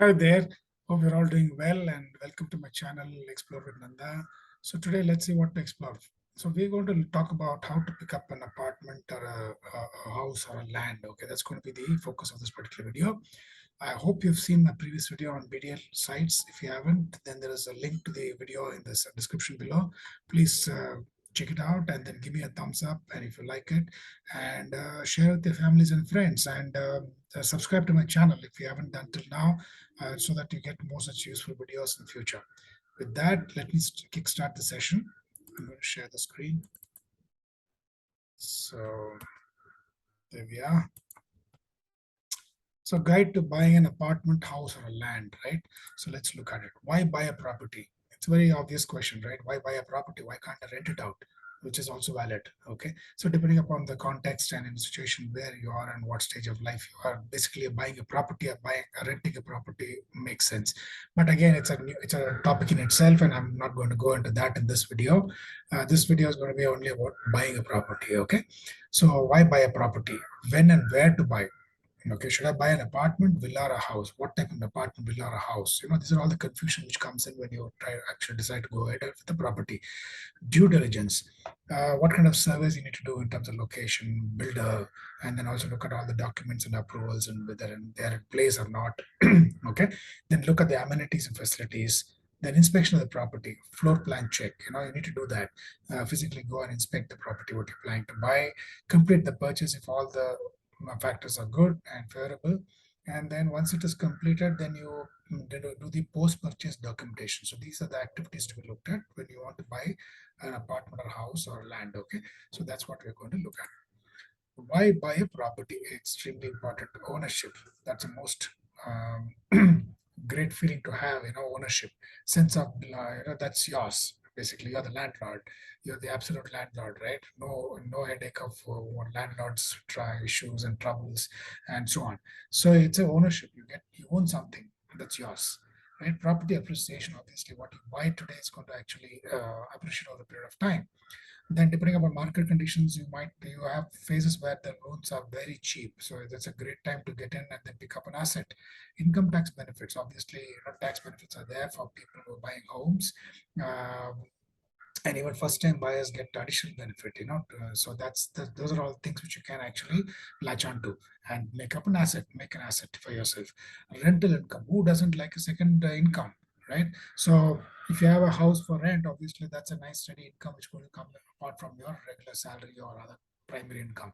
Hi there. Hope you're all doing well and welcome to my channel Explore with Nanda. So today let's see what to explore. So we're going to talk about how to pick up an apartment or a house or a land. Okay, that's going to be the focus of this particular video. I hope you've seen my previous video on BDL sites. If you haven't, then there is a link to the video in this description below. Please check it out and then give me a thumbs up. And if you like it, and share with your families and friends, and subscribe to my channel if you haven't done till now, so that you get more such useful videos in the future. With that, let me kickstart the session. I'm going to share the screen. So there we are. So guide to buying an apartment, house, or a land, right? So let's look at it. Why buy a property? It's a very obvious question, right? Why buy a property? Why can't I rent it out? Which is also valid. Okay. So depending upon the context and in the situation where you are and what stage of life you are, basically buying a property or renting a property makes sense. But again, it's a topic in itself, and I'm not going to go into that in this video. This video is going to be only about buying a property. Okay. So why buy a property? When and where to buy? Okay, should I buy an apartment, villa, or a house? What type of apartment, villa, or a house? These are all the confusion which comes in when you actually decide to go ahead with the property. Due diligence. What kind of surveys you need to do in terms of location, builder, and then also look at all the documents and approvals and whether they're in place or not. Okay. Then look at the amenities and facilities. Then inspection of the property, floor plan check. You need to do that. Physically go and inspect the property, what you're planning to buy. Complete the purchase if all the factors are good and favorable. And then once it is completed, then you do the post-purchase documentation. So these are the activities to be looked at when you want to buy an apartment or house or land. Okay, so that's what we're going to look at. Why buy a property? Extremely important. Ownership. That's the most great feeling to have. Ownership, sense of that's yours. Basically, you're the landlord. You're the absolute landlord, right? No headache of what landlords try issues and troubles and so on. So it's a ownership. You own something that's yours. Right? Property appreciation. Obviously, what you buy today is going to actually appreciate over a period of time. Then depending upon market conditions, you have phases where the loans are very cheap. So that's a great time to get in and then pick up an asset. Income tax benefits, obviously, tax benefits are there for people who are buying homes. And even first time buyers get additional benefit, so those are all things which you can actually latch onto and make an asset for yourself. Rental income, who doesn't like a second income, right? So if you have a house for rent, obviously that's a nice steady income which will come apart from your regular salary or other primary income.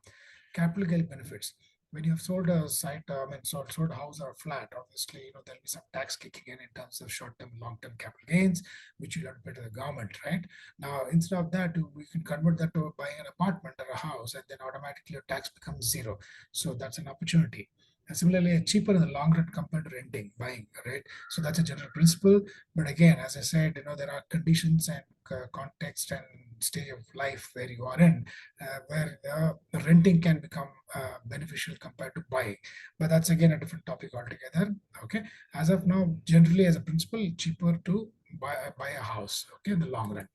Capital gain benefits, when you have sold a site, sold a house or a flat, obviously, there'll be some tax kicking in terms of short-term, long-term capital gains, which you'll have to pay to the government, right? Now, instead of that, we can convert that to buying an apartment or a house, and then automatically your tax becomes zero. So that's an opportunity. And similarly, cheaper in the long run compared to renting, buying, right? So that's a general principle. But again, as I said, there are conditions and context and stage of life where you are in, where the renting can become beneficial compared to buying. But that's again a different topic altogether. Okay. As of now, generally as a principle, cheaper to buy a house. Okay, in the long run.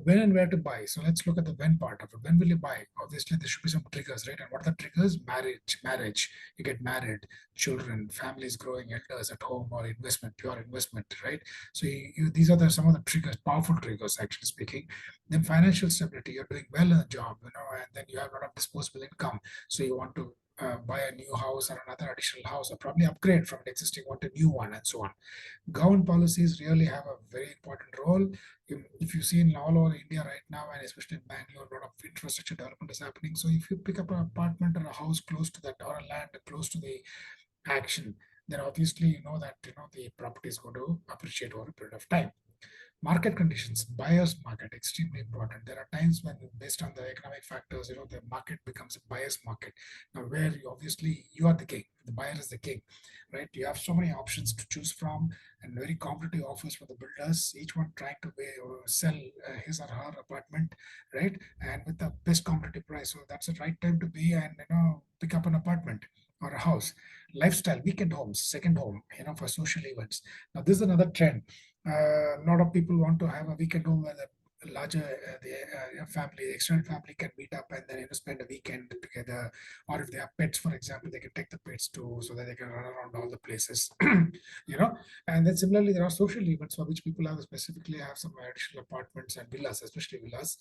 When and where to buy. So let's look at the when part of it. When will you buy? Obviously, there should be some triggers, right? And what are the triggers? Marriage. You get married, children, families growing, elders at home, or investment, pure investment, right? So these are some of the triggers, powerful triggers, actually speaking. Then financial stability. You're doing well in the job, and then you have a lot of disposable income. So you want to buy a new house or another additional house, or probably upgrade from an existing one to new one, and so on. Government policies really have a very important role. If you see in all over India right now, and especially in Bangalore, a lot of infrastructure development is happening. So if you pick up an apartment or a house close to that, or a land close to the action, then obviously you know that the property is going to appreciate over a period of time. Market conditions, buyer's market, extremely important. There are times when, based on the economic factors, the market becomes a buyer's market. Now, where obviously you are the king, the buyer is the king, right? You have so many options to choose from, and very competitive offers for the builders, each one trying to sell his or her apartment, right? And with the best competitive price. So that's the right time to be and pick up an apartment or a house. Lifestyle, weekend homes, second home, for social events. Now, this is another trend. A lot of people want to have a weekend home where larger family, extended family can meet up and then spend a weekend together. Or if they have pets, for example, they can take the pets too, so that they can run around all the places. you know. And then similarly, there are social events for which people have specifically have some additional apartments and villas, especially villas,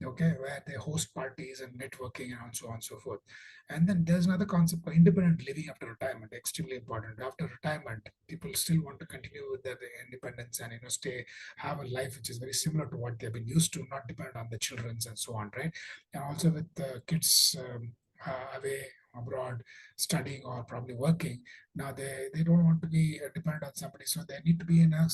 okay, where they host parties and networking and so on and so forth. And then there's another concept of independent living after retirement, extremely important. After retirement, people still want to continue with their independence and stay, have a life which is very similar to what they've been used to, not dependent on the children's and so on, right? And also with kids away abroad studying or probably working, now they don't want to be dependent on somebody, so they need to be in a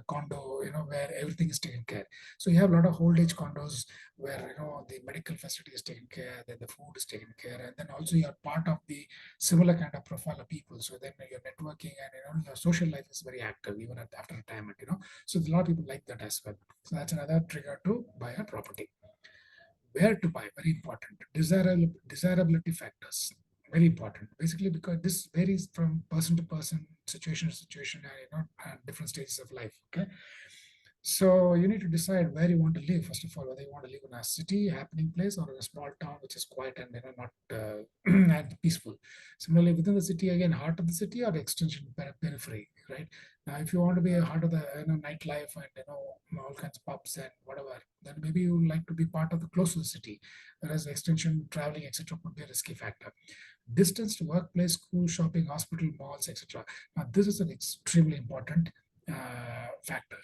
condo, where everything is taken care. So you have a lot of old age condos where the medical facility is taken care, then the food is taken care, and then also you're part of the similar kind of profile of people. So then your networking and your social life is very active even after retirement. So a lot of people like that as well. So that's another trigger to buy a property. Where to buy, very important. Desirability factors, very important. Basically, because this varies from person to person, situation to situation, and at different stages of life. Okay, so you need to decide where you want to live. First of all, whether you want to live in a city, a happening place, or in a small town which is quiet and not and peaceful. Similarly, within the city, again, heart of the city or extension periphery, right? Now, if you want to be a heart of the nightlife and all kinds of pubs and whatever, then maybe you would like to be part of the close to the city, whereas extension, traveling, etc., could be a risky factor. Distance to workplace, school, shopping, hospital, malls, etc. Now, this is an extremely important factor.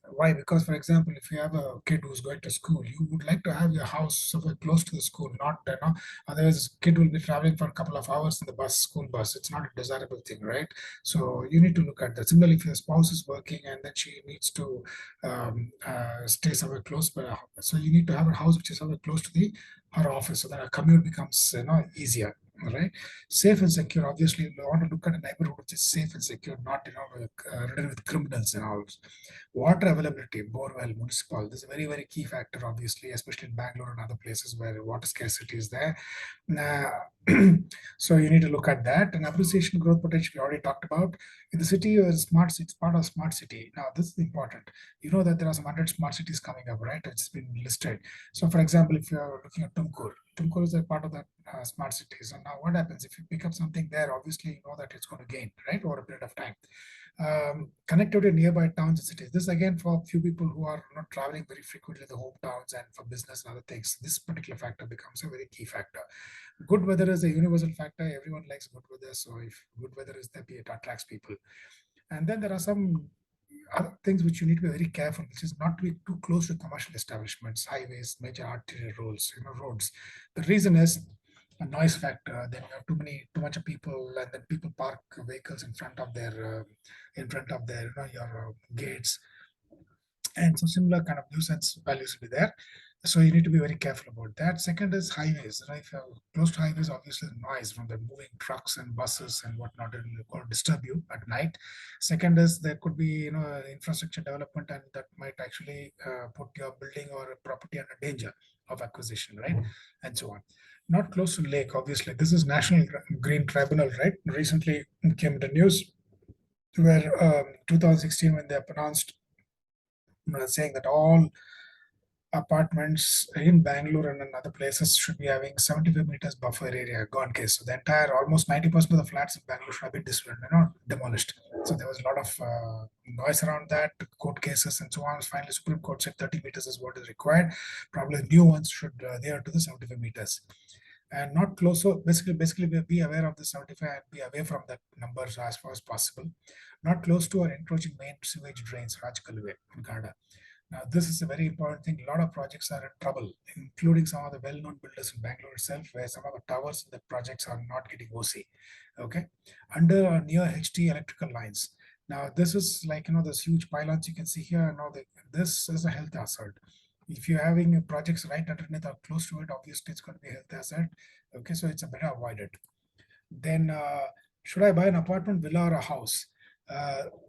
Why? Because, for example, if you have a kid who's going to school, you would like to have your house somewhere close to the school, not, otherwise, this kid will be traveling for a couple of hours in the school bus. It's not a desirable thing, right? So you need to look at that. Similarly, if your spouse is working and then she needs to stay somewhere close, but so you need to have a house which is somewhere close to her office, so that a commute becomes, easier. Right, safe and secure. Obviously, we want to look at a neighborhood which is safe and secure, not ridden with criminals and all. Water availability, borewell, municipal, this is a very, very key factor, obviously, especially in Bangalore and other places where water scarcity is there. So you need to look at that. And appreciation growth potential, we already talked about. In the city, it's part of smart city. Now, this is important. You know that there are some 100 smart cities coming up, right? It's been listed. So, for example, if you're looking at Tumkur is a part of that smart city. So now what happens if you pick up something there? Obviously, you know that it's going to gain, right, over a period of time. Connectivity nearby towns and cities. This again for a few people who are not traveling very frequently to the hometowns and for business and other things. This particular factor becomes a very key factor. Good weather is a universal factor. Everyone likes good weather. So if good weather is there, it attracts people. And then there are some other things which you need to be very careful, which is not to be too close to commercial establishments, highways, major arterial roads. The reason is a noise factor. Then you have too much of people, and then people park vehicles in front of their your gates, and so similar kind of nuisance values will be there. So you need to be very careful about that. Second is highways, right? If you're close to highways, obviously the noise from the moving trucks and buses and whatnot will disturb you at night. Second is there could be infrastructure development, and that might actually put your building or a property under danger of acquisition, right? And so on. Not close to lake, obviously. This is National Green Tribunal, right? Recently came the news where 2016 when they announced saying that all apartments in Bangalore and in other places should be having 75 meters buffer area gone case. So the entire almost 90% of the flats in Bangalore should have been demolished. So there was a lot of noise around that, court cases and so on. Finally, Supreme Court said 30 meters is what is required. Probably new ones should adhere to the 75 meters. And not close. So basically be aware of the 75 and be away from that numbers as far as possible. Not close to or encroaching main sewage drains, Rajkalwe in Canada. Now, this is a very important thing. A lot of projects are in trouble, including some of the well-known builders in Bangalore itself, where some of the towers in the projects are not getting OC. Okay, under or near HT electrical lines. Now, this is like this huge pylons you can see here. Now, this is a health hazard. If you're having projects right underneath or close to it, obviously it's going to be a health hazard. Okay, so it's a better avoided. Then, should I buy an apartment, villa, or a house?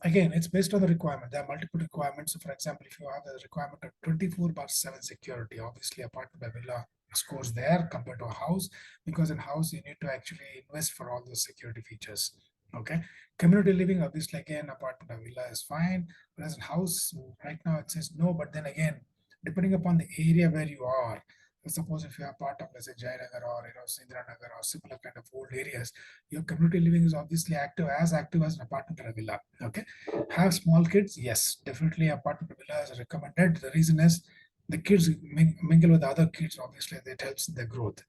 Again, it's based on the requirement. There are multiple requirements. So, for example, if you have a requirement of 24/7 security, obviously apartment by villa scores there compared to a house, because in house you need to actually invest for all those security features. Okay, community living, obviously, again, apartment or villa is fine. Whereas in house, right now it says no, but then again, depending upon the area where you are, suppose if you are part of, let's say, Jayanagar or Sindranagar or similar kind of old areas, your community living is obviously active as an apartment or a villa. Okay, have small kids, yes, definitely apartment or villa is recommended. The reason is the kids mingle with other kids, obviously, that helps in their growth.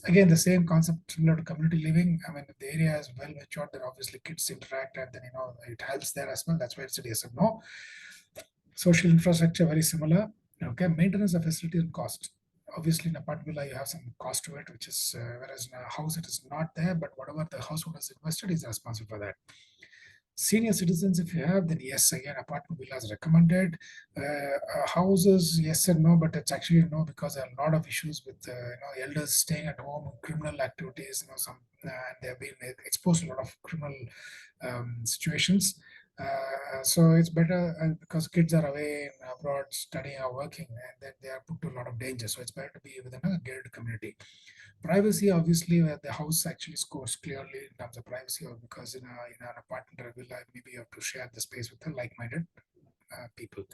Again, the same concept similar to community living. I mean, if the area is well matured, then obviously kids interact and then it helps there as well. That's why it's a yes or no. Social infrastructure very similar. Okay, maintenance of facility and cost. Obviously, in apartment villa, you have some cost to it, which is whereas in a house it is not there. But whatever the household has invested is responsible for that. Senior citizens, if you have, then yes, again, apartment villas recommended. Houses, yes and no, but it's actually no because there are a lot of issues with elders staying at home, criminal activities, some and they have been exposed to a lot of criminal situations. So it's better because kids are away abroad studying or working, and then they are put to a lot of danger. So it's better to be within a gated community. Privacy, obviously, where the house actually scores clearly in terms of privacy, or because in an apartment or a villa, maybe you have to share the space with the like-minded people.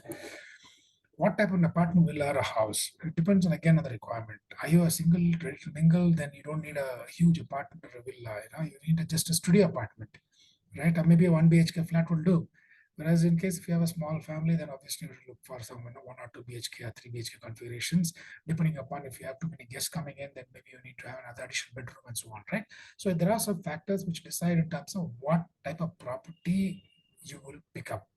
What type of apartment, villa, or a house? It depends on again on the requirement. Are you a single ready to mingle? Then you don't need a huge apartment or a villa. You need just a studio apartment, right? Or maybe a 1 BHK flat will do. Whereas in case if you have a small family, then obviously you look for some 1 or 2 BHK or 3 BHK configurations. Depending upon if you have too many guests coming in, then maybe you need to have another additional bedroom and so on, right? So there are some factors which decide in terms of what type of property you will pick up.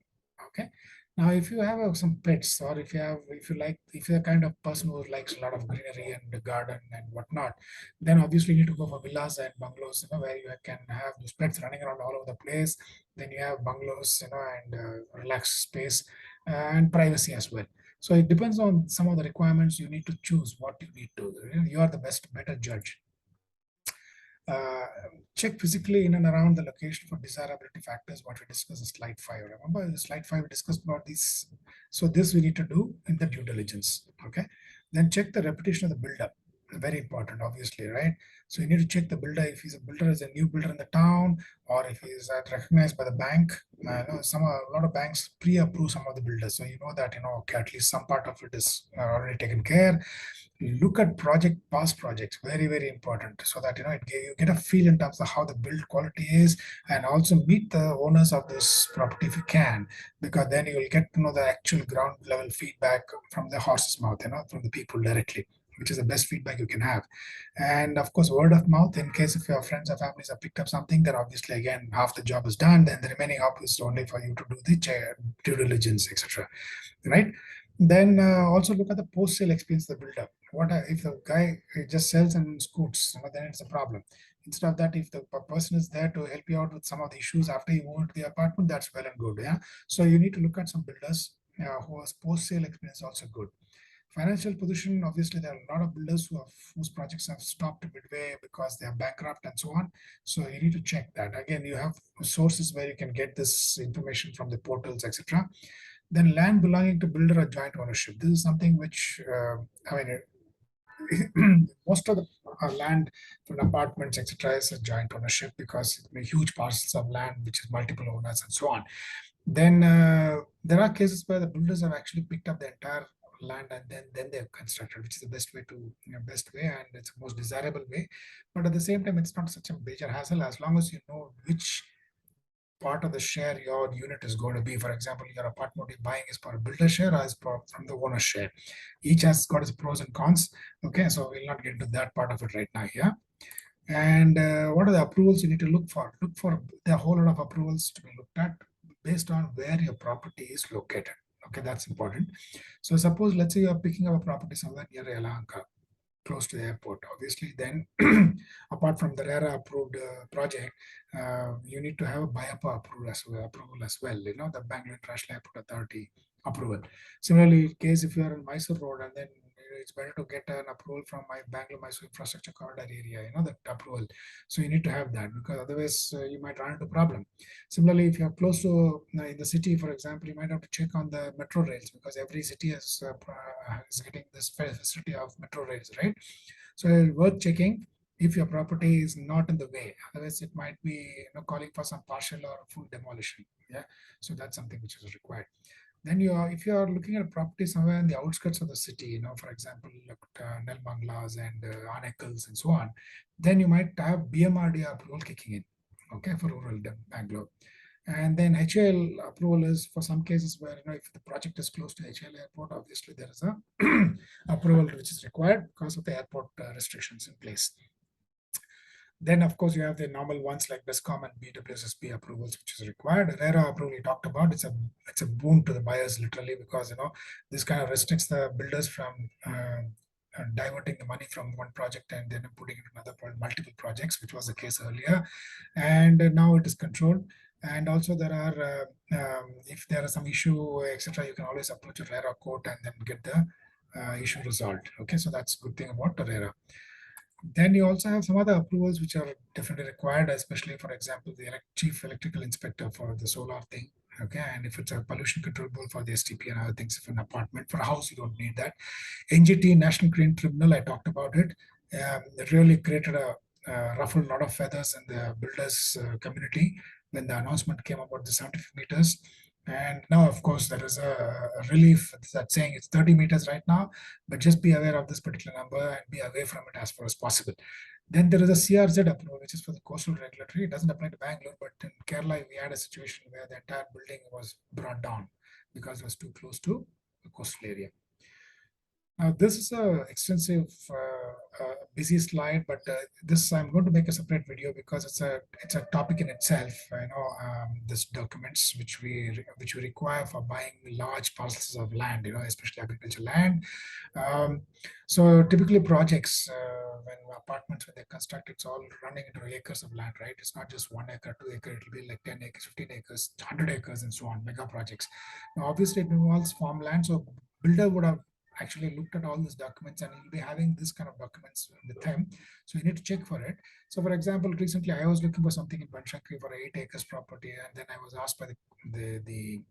Okay. Now, if you have some pets, or if you're the kind of person who likes a lot of greenery and the garden and whatnot, then obviously you need to go for villas and bungalows, where you can have those pets running around all over the place. Then you have bungalows, and relaxed space and privacy as well. So it depends on some of the requirements. You need to choose what you need to. You are the better judge. Uh, Check physically in and around the location for desirability factors, what we discussed in slide 5. Remember in slide 5 we discussed about this. So this we need to do in the due diligence. Okay, then check the reputation of the builder. Very important, obviously, right? So you need to check the builder, if he's a builder, is a new builder in the town, or if he's recognized by the bank. A lot of banks pre-approve some of the builders, so you know that okay, at least some part of it is already taken care. Look at past projects, very very important, so that you get a feel in terms of how the build quality is, and also meet the owners of this property if you can, because then you will get to know the actual ground level feedback from the horse's mouth, from the people directly, which is the best feedback you can have. And of course, word of mouth, in case if your friends or families have picked up something, then obviously again half the job is done, then the remaining half is only for you to do the due diligence, etc. Right? Then also look at the post-sale experience of the builder. If the guy just sells and scoots, then it's a problem. Instead of that, if the person is there to help you out with some of the issues after you move into the apartment, that's well and good. Yeah. So you need to look at some builders whose post-sale experience is also good. Financial position, obviously, there are a lot of builders whose projects have stopped midway because they are bankrupt and so on. So you need to check that. Again, you have sources where you can get this information from the portals, etc. Then land belonging to builder or joint ownership. This is something which, most of the land for apartments, etc., is a joint ownership because huge parcels of land, which is multiple owners and so on. Then there are cases where the builders have actually picked up the entire land and then they've constructed, which is the best way and it's the most desirable way. But at the same time, it's not such a major hassle as long as you know which part of the share your unit is going to be. For example, your apartment you're buying is for a builder share or is from the owner share. Each has got its pros and cons. Okay, so we'll not get into that part of it right now here. And what are the approvals you need to look for? Look for the whole lot of approvals to be looked at based on where your property is located. Okay, that's important. So suppose, let's say you're picking up a property somewhere near Yelahanka, close to the airport. Obviously, then apart from the RERA approved project, you need to have a BIAPA approval as well. The Bangalore International Airport Authority approval. Similarly, in case if you are on Mysore Road, and then it's better to get an approval from my Bangalore Mysore infrastructure corridor area. That approval. So you need to have that, because otherwise you might run into problem. Similarly, if you're close to in the city, for example, you might have to check on the metro rails, because every city is getting this facility of metro rails, right? So worth checking. if your property is not in the way. Otherwise, it might be calling for some partial or full demolition. Yeah, so that's something which is required. Then if you are looking at a property somewhere in the outskirts of the city, for example, like Nel Banglas and Anekals and so on, then you might have BMRD approval kicking in, okay, for rural Bangalore. And then HAL approval is for some cases where, if the project is close to HAL airport, obviously there is a approval which is required because of the airport restrictions in place. Then, of course, you have the normal ones like BESCOM and BWSSB approvals, which is required. RERA approval we talked about. It's a boon to the buyers literally, because this kind of restricts the builders from diverting the money from one project and then putting it in another multiple projects, which was the case earlier, and now it is controlled. And also there are if there is some issue, etc., you can always approach a RERA court and then get the issue resolved. Okay, so that's a good thing about the RERA. Then you also have some other approvals which are definitely required, especially, for example, the chief electrical inspector for the solar thing. Okay, and if it's a pollution control board for the STP and other things, for an apartment, for a house, you don't need that. NGT, National Green Tribunal, I talked about it. It really created a ruffled lot of feathers in the builders community when the announcement came about the 75 meters. And now, of course, there is a relief that saying it's 30 meters right now, but just be aware of this particular number and be away from it as far as possible. Then there is a CRZ approval, which is for the coastal regulatory. It doesn't apply to Bangalore, but in Kerala, we had a situation where the entire building was brought down because it was too close to the coastal area. Now, this is a extensive, busy slide, but this I'm going to make a separate video because it's a topic in itself. This documents which we require for buying large parcels of land, especially agricultural land. So typically projects, when apartments, when they're constructed, it's all running into acres of land, right? It's not just 1 acre, 2 acre, it'll be like 10 acres, 15 acres, 100 acres, and so on, mega projects. Now, obviously, it involves farmland, so builder would have actually looked at all these documents and you'll be having this kind of documents with them. So you need to check for it. So for example, recently I was looking for something in Bangalore for 8 acres property, and then I was asked by the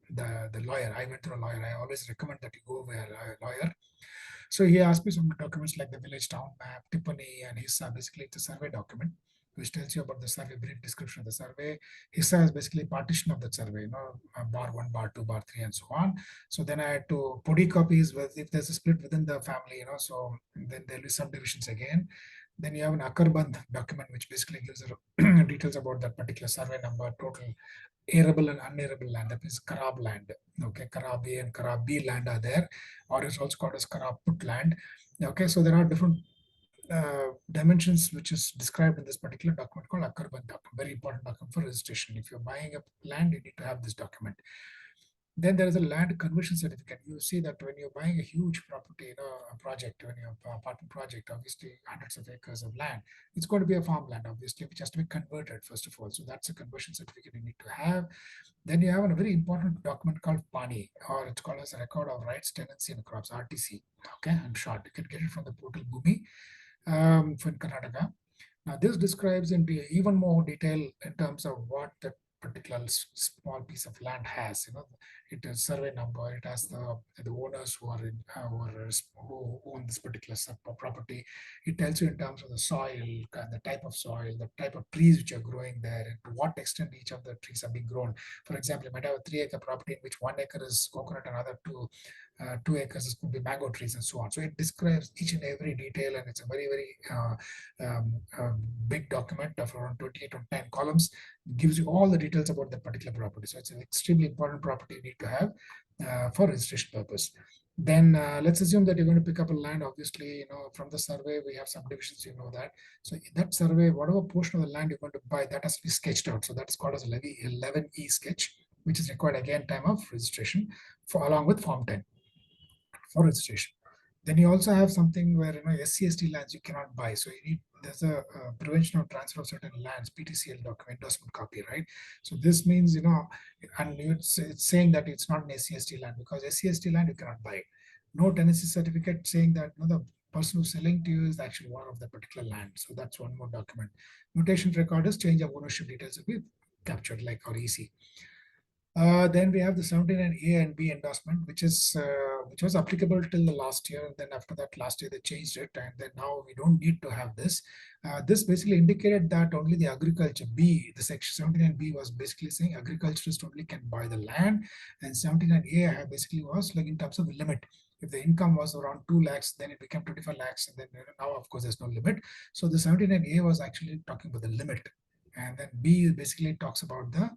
lawyer. I went to a lawyer. I always recommend that you go where a lawyer. So he asked me some documents like the village town map, Tiffany, and HISA. Basically, it's a survey document which tells you about the survey, brief description of the survey. HISA is basically partition of the survey, bar 1, bar 2, bar 3, and so on. So then I had to put copies with, if there's a split within the family, so then there'll be subdivisions again. Then you have an Akarband document, which basically gives details about that particular survey number, total arable and unarable land. That means Karab land. Okay, Karab A and Karab B land are there, or it's also called as Karab put land. Okay, so there are different dimensions which is described in this particular document called Akarband document. Very important document for registration. If you're buying a land, you need to have this document. Then there is a land conversion certificate. You see that when you're buying a huge property, a project, when you're apartment project, obviously hundreds of acres of land, it's going to be a farmland, obviously, which has to be converted first of all. So that's a conversion certificate you need to have. Then you have a very important document called PANI, or it's called as a record of rights, tenancy, and crops, RTC. Okay, I'm short. You can get it from the portal Bhumi from Karnataka. Now, this describes in even more detail in terms of what the particular small piece of land has. It has survey number. It has the owners who are who own this particular property. It tells you in terms of the soil, the type of soil, the type of trees which are growing there, and to what extent each of the trees are being grown. For example, you might have a 3-acre property in which 1 acre is coconut, another 2 acres could be mango trees, and so on. So it describes each and every detail, and it's a very, very big document of around 28 or 10 columns. It gives you all the details about that particular property. So it's an extremely important property you need to have for registration purpose. Then let's assume that you're going to pick up a land. Obviously, from the survey we have subdivisions. That. So in that survey, whatever portion of the land you're going to buy, that has to be sketched out. So that is called as a levy 11E sketch, which is required again time of registration along with Form 10 for registration. Then you also have something where SC/ST lands you cannot buy. So there's a prevention of transfer of certain lands, PTCL document, endorsement copy, right? So this means and it's saying that it's not an SC/ST land, because SC/ST land you cannot buy. No tenancy certificate saying that the person who's selling to you is the actual owner of that particular land. So that's one more document. Mutation record is change of ownership details will be captured, like or EC. Then we have the 79A and B endorsement, which was applicable till the last year. And then after that, last year they changed it, and then now we don't need to have this. This basically indicated that only the agriculture B, the section 79B was basically saying agriculturist only can buy the land, and 79A basically was like in terms of the limit. If the income was around 2 lakhs, then it became 25 lakhs, and then now of course there's no limit. So the 79A was actually talking about the limit, and then B basically talks about the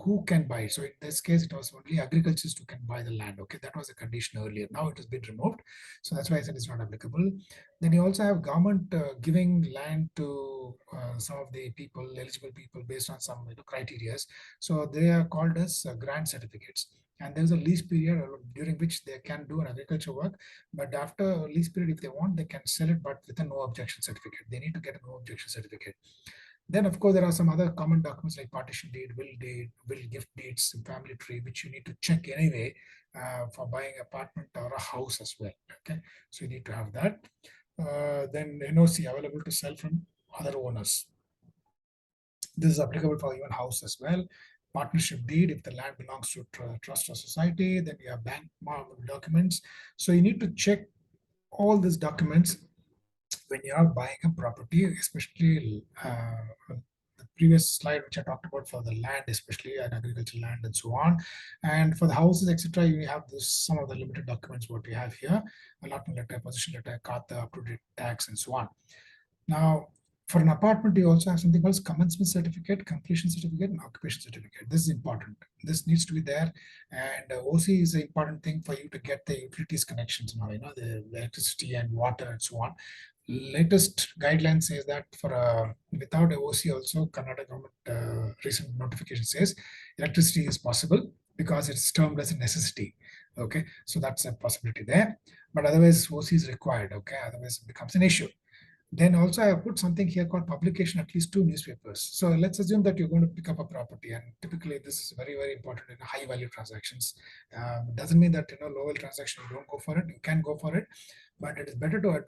who can buy it. So in this case, it was only agriculturists who can buy the land. Okay, that was a condition earlier. Now it has been removed. So that's why I said it's not applicable. Then you also have government giving land to some of the people, eligible people, based on some criteria. So they are called as grant certificates. And there's a lease period during which they can do an agriculture work. But after a lease period, if they want, they can sell it, but with a no objection certificate. They need to get a no objection certificate. Then, of course, there are some other common documents like partition deed, will gift deeds, family tree, which you need to check anyway for buying an apartment or a house as well. Okay, so you need to have that. Then NOC available to sell from other owners. This is applicable for even house as well. Partnership deed if the land belongs to trust or society. Then you have bank documents. So you need to check all these documents when you are buying a property, especially the previous slide which I talked about for the land, especially an agricultural land and so on. And for the houses, etc., you have this some of the limited documents what we have here: allotment letter, possession letter, kata, up-to-date tax, and so on. Now, for an apartment, you also have something called commencement certificate, completion certificate, and occupation certificate. This is important. This needs to be there. And OC is an important thing for you to get the utilities connections now, the electricity and water and so on. Latest guideline says that for without a OC also, Karnataka government recent notification says electricity is possible because it's termed as a necessity. Okay, so that's a possibility there. But otherwise, OC is required. Okay, otherwise it becomes an issue. Then also I have put something here called publication at least 2 newspapers. So let's assume that you're going to pick up a property, and typically this is very, very important in high value transactions. Doesn't mean that low value transaction you don't go for it. You can go for it, but it is better to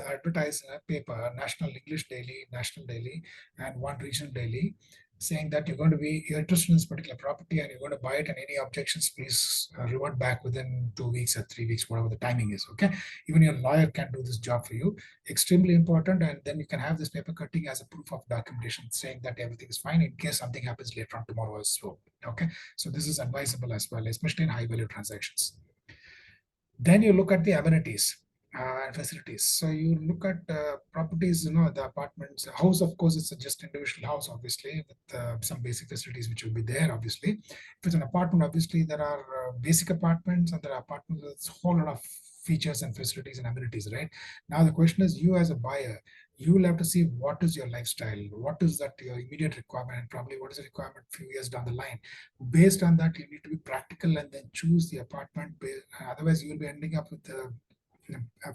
advertise in a paper, a national English daily, national daily, and one regional daily, saying that you're interested in this particular property and you're going to buy it, and any objections, please revert back within 2 weeks or 3 weeks, whatever the timing is. Okay, even your lawyer can do this job for you. Extremely important. And then you can have this paper cutting as a proof of documentation saying that everything is fine in case something happens later on tomorrow as well. Okay, so this is advisable as well, especially in high value transactions. Then you look at the amenities and facilities. So you look at properties, the apartments, house, of course, it's just individual house, obviously, with some basic facilities which will be there, obviously. If it's an apartment, obviously, there are basic apartments, and there are apartments with a whole lot of features and facilities and amenities, right? Now, the question is, you as a buyer, you will have to see what is your lifestyle, what is that your immediate requirement, and probably what is the requirement a few years down the line. Based on that, you need to be practical and then choose the apartment. Otherwise, you will be ending up with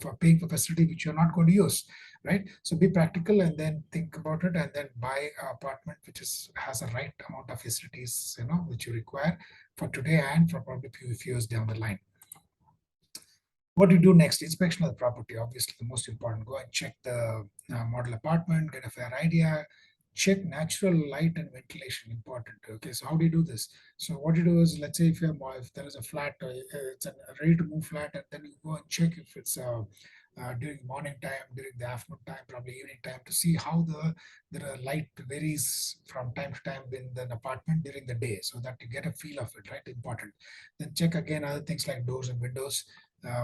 for paying for facility which you're not going to use, right? So be practical and then think about it, and then buy an apartment which has a right amount of facilities, which you require for today and for probably a few years down the line. What do you do next? Inspection of the property, obviously the most important. Go and check the model apartment, get a fair idea, check natural light and ventilation, important. Okay, so how do you do this? So what you do is, let's say if there is a flat, it's a ready to move flat, and then you go and check if it's during morning time, during the afternoon time, probably evening time, to see how the light varies from time to time in the apartment during the day, so that you get a feel of it, right? Important. Then check again other things like doors and windows,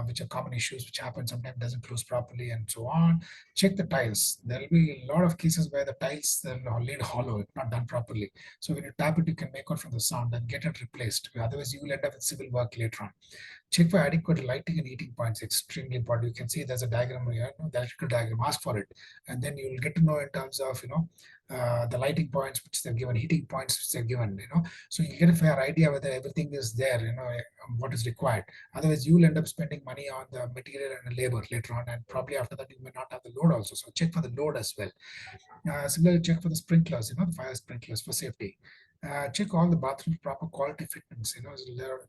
which are common issues which happen sometimes, doesn't close properly and so on. Check the tiles. There will be a lot of cases where the tiles are laid hollow, not done properly. So when you tap it, you can make out from the sound and get it replaced. Otherwise, you will end up with civil work later on. Check for adequate lighting and heating points. Extremely important. You can see there's a diagram here, the electrical diagram. Ask for it, and then you will get to know in terms of the lighting points which they've given, heating points which they've given. So you get a fair idea whether everything is there. What is required. Otherwise, you will end up spending money on the material and the labor later on, and probably after that you may not have the load also. So check for the load as well. Similarly, check for the sprinklers. The fire sprinklers for safety. Check all the bathrooms proper quality fittings.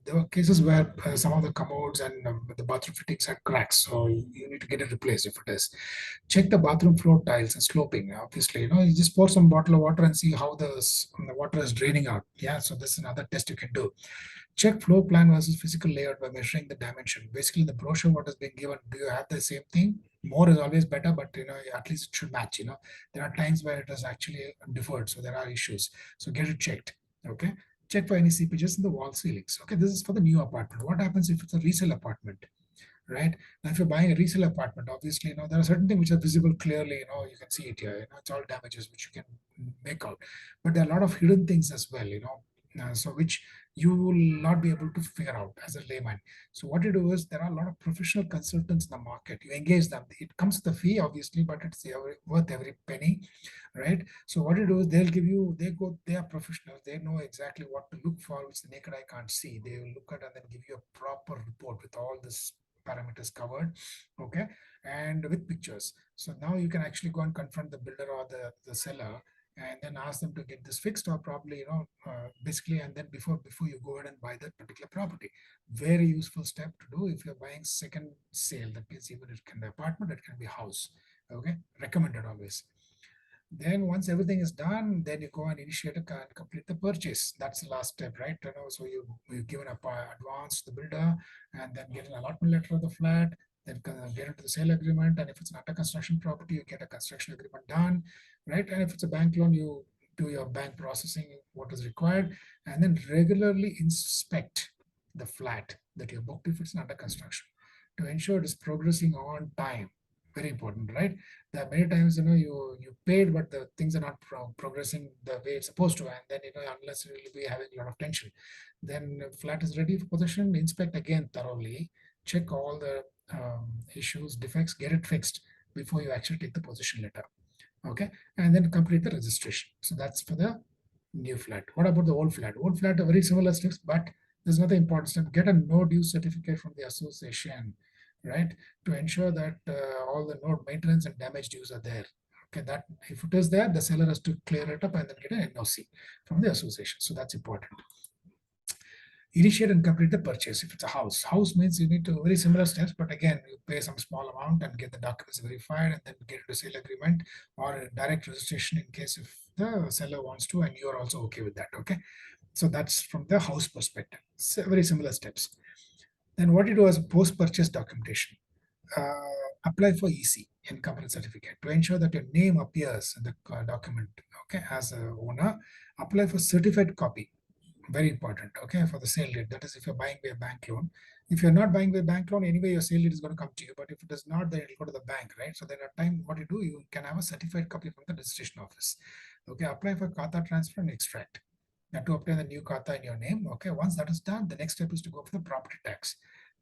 There were cases where some of the commodes and the bathroom fittings had cracks, so you need to get it replaced if it is. Check the bathroom floor tiles and sloping. Obviously, you just pour some bottle of water and see how the water is draining out. Yeah, so this is another test you can do. Check floor plan versus physical layout by measuring the dimension. Basically, the brochure what has been given, do you have the same thing? More is always better, but at least it should match. There are times where it is actually differed, so there are issues. So get it checked. Okay. Check for any seepages in the wall ceilings. Okay, this is for the new apartment. What happens if it's a resale apartment? Right now, if you're buying a resale apartment, obviously there are certain things which are visible clearly. You can see it here. It's all damages which you can make out, but there are a lot of hidden things as well. So which you will not be able to figure out as a layman. So what you do is there are a lot of professional consultants in the market. You engage them. It comes with the fee, obviously, but it's worth every penny, right? So what you do is they are professionals. They know exactly what to look for, which the naked eye can't see. They will look at and then give you a proper report with all this parameters covered, okay, and with pictures. So now you can actually go and confront the builder or the seller and then ask them to get this fixed, or probably basically, and then before you go ahead and buy that particular property. Very useful step to do if you're buying second sale. That means even it can be apartment, it can be house. Okay, recommended always. Then once everything is done, then you go and initiate and complete the purchase. That's the last step, right? So you give an advance to the builder, and then get an allotment letter of the flat, then get into the sale agreement. And if it's an under construction property, you get a construction agreement done, right? And if it's a bank loan, you do your bank processing, what is required, and then regularly inspect the flat that you booked if it's under construction, to ensure it is progressing on time. Very important, right? There are many times you paid, but the things are not progressing the way it's supposed to, and then unless you will be having a lot of tension. Then flat is ready for possession. Inspect again thoroughly, check all the issues, defects, get it fixed before you actually take the possession letter. Okay, and then complete the registration. So that's for the new flat. What about the old flat? Old flat are very similar steps, but there's another important step. Get a no due certificate from the association, right? To ensure that all the node maintenance and damage dues are there. Okay, that if it is there, the seller has to clear it up and then get an NOC from the association. So that's important. Initiate and complete the purchase. If it's a house means you need to very similar steps, but again, you pay some small amount and get the documents verified, and then get into sale agreement or a direct registration in case if the seller wants to, and you're also okay with that. Okay, so that's from the house perspective. So very similar steps. Then what you do as a post-purchase documentation. Apply for EC, income certificate, to ensure that your name appears in the document. Okay, as a owner, apply for certified copy. Very important. Okay, for the sale deed. That is if you're buying by a bank loan. If you're not buying by a bank loan, anyway, your sale deed is going to come to you. But if it is not, then it'll go to the bank, right? So there are time what you do, you can have a certified copy from the registration office. Okay, apply for Kata transfer and extract. You have to obtain the new Kata in your name. Okay, once that is done, the next step is to go for the property tax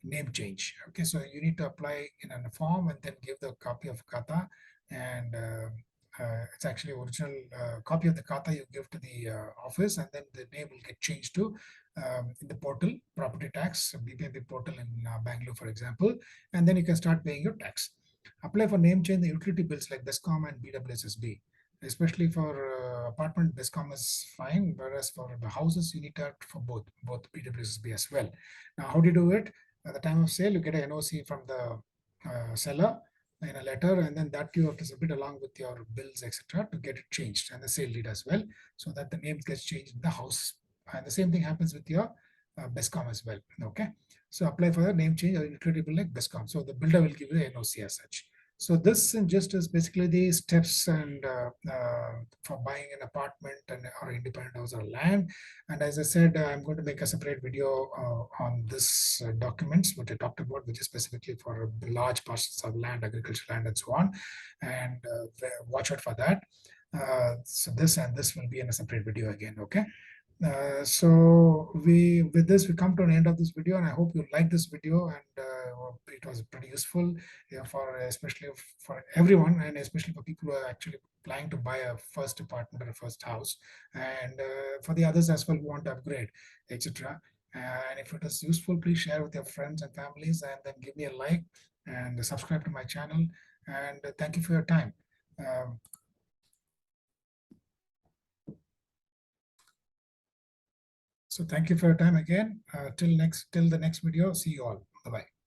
name change. Okay, so you need to apply in a form and then give the copy of Kata, and it's actually original copy of the Kata you give to the office, and then the name will get changed to in the portal, property tax, BPMP portal in Bangalore, for example, and then you can start paying your tax. Apply for name change the utility bills like BESCOM and BWSSB. Especially for apartment, BESCOM is fine, whereas for the houses, you need to act for both BWSSB as well. Now, how do you do it? At the time of sale, you get a NOC from the seller in a letter, and then that you have to submit along with your bills, etc., to get it changed, and the sale deed as well, so that the name gets changed in the house. And the same thing happens with your BESCOM as well. Okay, so apply for the name change or utility bill like BESCOM. So the builder will give you the NOC as such. So this just is basically the steps and for buying an apartment and or independent house or land. And as I said, I'm going to make a separate video on this documents, what I talked about, which is specifically for large parcels of land, agricultural land, and so on. And watch out for that. So this will be in a separate video again. Okay. So with this we come to an end of this video, and I hope you like this video, and it was pretty useful, for especially for everyone, and especially for people who are actually planning to buy a first apartment or a first house, and for the others as well who want to upgrade, etc. And if it is useful, please share with your friends and families, and then give me a like and subscribe to my channel. And thank you for your time. Um, So thank you for your time again. Till the next video. See you all. Bye bye.